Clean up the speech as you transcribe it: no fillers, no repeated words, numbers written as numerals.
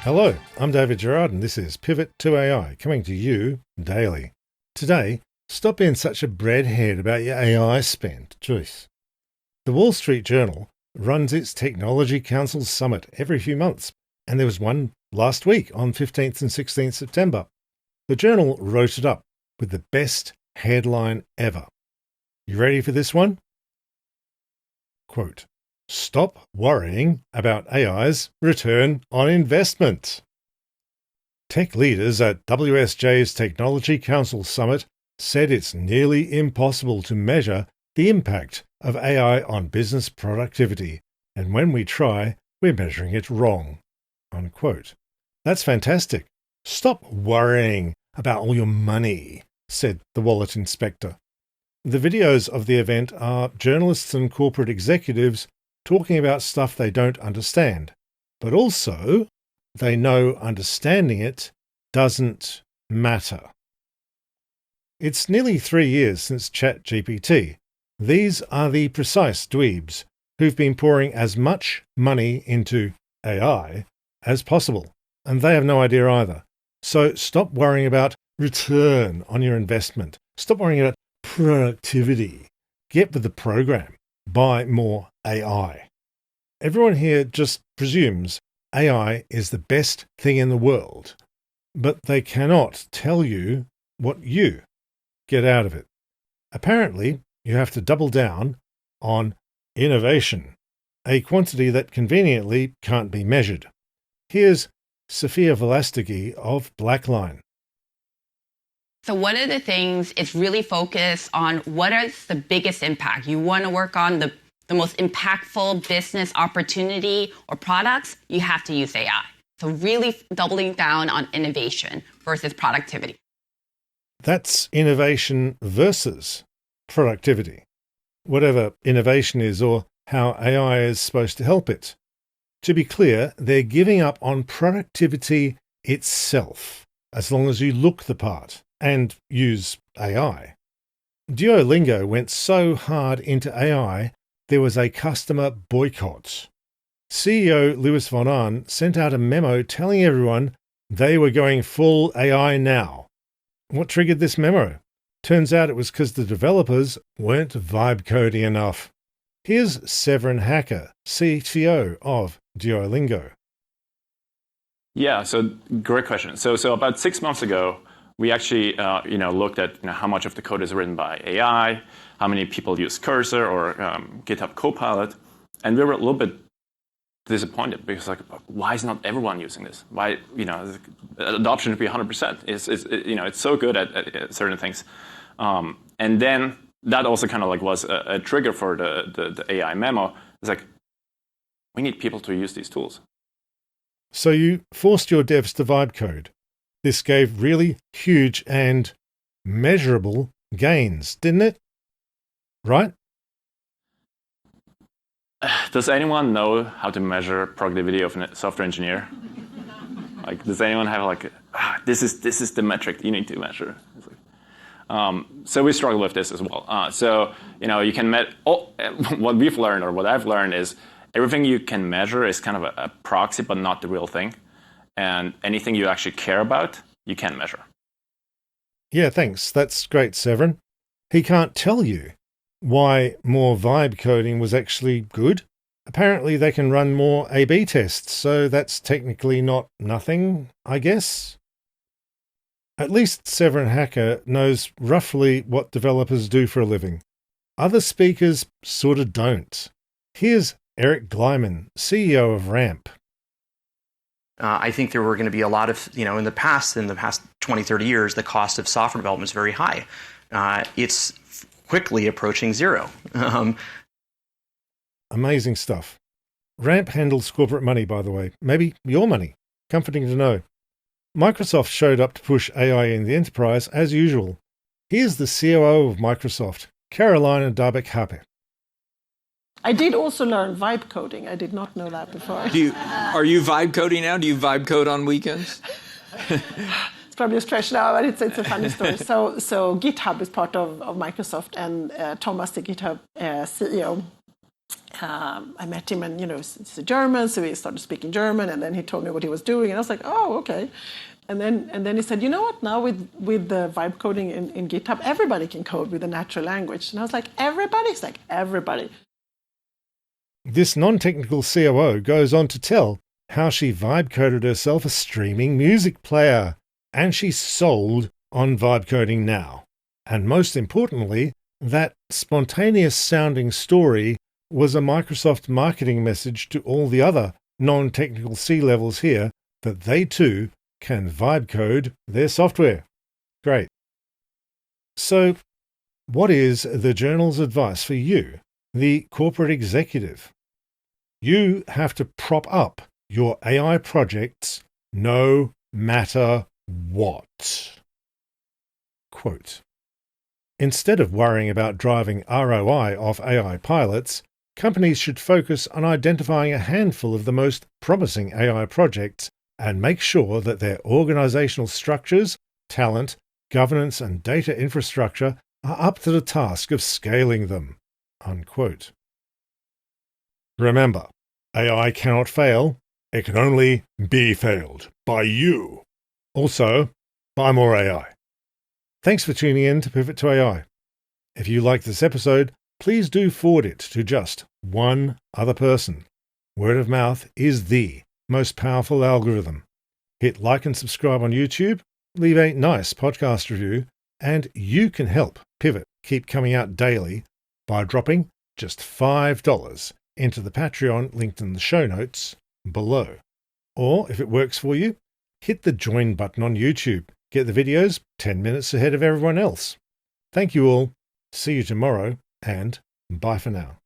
Hello, I'm David Gerard and this is Pivot to AI, coming to you daily. Today, stop being such a breadhead about your AI spend. Joyce. The Wall Street Journal runs its Technology Council Summit every few months, and there was one last week on 15th and 16th September. The Journal wrote it up with the best headline ever. You ready for this one? Quote, "Stop worrying about AI's return on investment." Tech leaders at WSJ's Technology Council Summit said it's nearly impossible to measure the impact of AI on business productivity, and when we try, we're measuring it wrong. Unquote. That's fantastic. Stop worrying about all your money, said the wallet inspector. The videos of the event are journalists and corporate executives talking about stuff they don't understand, but also they know understanding it doesn't matter. It's nearly 3 years since ChatGPT. These are the precise dweebs who've been pouring as much money into AI as possible, and they have no idea either. So stop worrying about return on your investment. Stop worrying about productivity. Get with the program. Buy more AI. Everyone here just presumes AI is the best thing in the world, but they cannot tell you what you get out of it. Apparently, you have to double down on innovation, a quantity that conveniently can't be measured. Here's Sophia Velastegui of Blackline. So one of the things is really focus on what is the biggest impact. You want to work on the most impactful business opportunity or products, you have to use AI. So really doubling down on innovation versus productivity. That's innovation versus productivity, whatever innovation is or how AI is supposed to help it. To be clear, they're giving up on productivity itself, as long as you look the part and use AI. Duolingo went so hard into AI, there was a customer boycott. CEO Louis von Ahn sent out a memo telling everyone they were going full AI now. What triggered this memo? Turns out it was because the developers weren't vibe coding enough. Here's Severin Hacker, CTO of Duolingo. Yeah, so great question. So about 6 months ago, we actually looked at how much of the code is written by AI, how many people use Cursor or GitHub Copilot, and we were a little bit disappointed because why is not everyone using this? Why adoption should be 100%? It's so good at certain things, and then that also kind of was a trigger for the AI memo. It's like we need people to use these tools. So you forced your devs to vibe code. This gave really huge and measurable gains, didn't it? Right? Does anyone know how to measure productivity of a software engineer? Does anyone have this is the metric you need to measure? So we struggle with this as well. You can what we've learned or what I've learned is everything you can measure is kind of a proxy, but not the real thing. And anything you actually care about, you can measure. Yeah, thanks. That's great, Severin. He can't tell you why more vibe coding was actually good. Apparently they can run more A/B tests, so that's technically not nothing, I guess. At least Severin Hacker knows roughly what developers do for a living. Other speakers sort of don't. Here's Eric Gleiman, CEO of Ramp. I think there were going to be a lot of, in the past 20, 30 years, the cost of software development is very high. It's quickly approaching zero. Amazing stuff. Ramp handles corporate money, by the way. Maybe your money. Comforting to know. Microsoft showed up to push AI in the enterprise as usual. Here's the COO of Microsoft, Carolina Darbeck-Happe. I did also learn vibe coding. I did not know that before. Are you vibe coding now? Do you vibe code on weekends? It's probably a stretch now, but it's a funny story. So GitHub is part of Microsoft, and Thomas, the GitHub CEO, I met him, and he's a German, so he started speaking German, and then he told me what he was doing, and I was like, oh, okay. And then he said, you know what? Now with the vibe coding in GitHub, everybody can code with a natural language. And I was like, everybody? He's like, everybody. This non-technical COO goes on to tell how she vibe coded herself a streaming music player, and she's sold on vibe coding now. And most importantly, that spontaneous sounding story was a Microsoft marketing message to all the other non-technical C-levels here that they too can vibe code their software. Great. So, what is the journal's advice for you, the corporate executive? You have to prop up your AI projects no matter what. Quote, instead of worrying about driving ROI off AI pilots, companies should focus on identifying a handful of the most promising AI projects and make sure that their organizational structures, talent, governance, and data infrastructure are up to the task of scaling them. Unquote. Remember, AI cannot fail. It can only be failed by you. Also, buy more AI. Thanks for tuning in to Pivot to AI. If you like this episode, please do forward it to just one other person. Word of mouth is the most powerful algorithm. Hit like and subscribe on YouTube, leave a nice podcast review, and you can help Pivot keep coming out daily by dropping just $5 into the Patreon linked in the show notes below. Or, if it works for you, hit the join button on YouTube. Get the videos 10 minutes ahead of everyone else. Thank you all. See you tomorrow, and bye for now.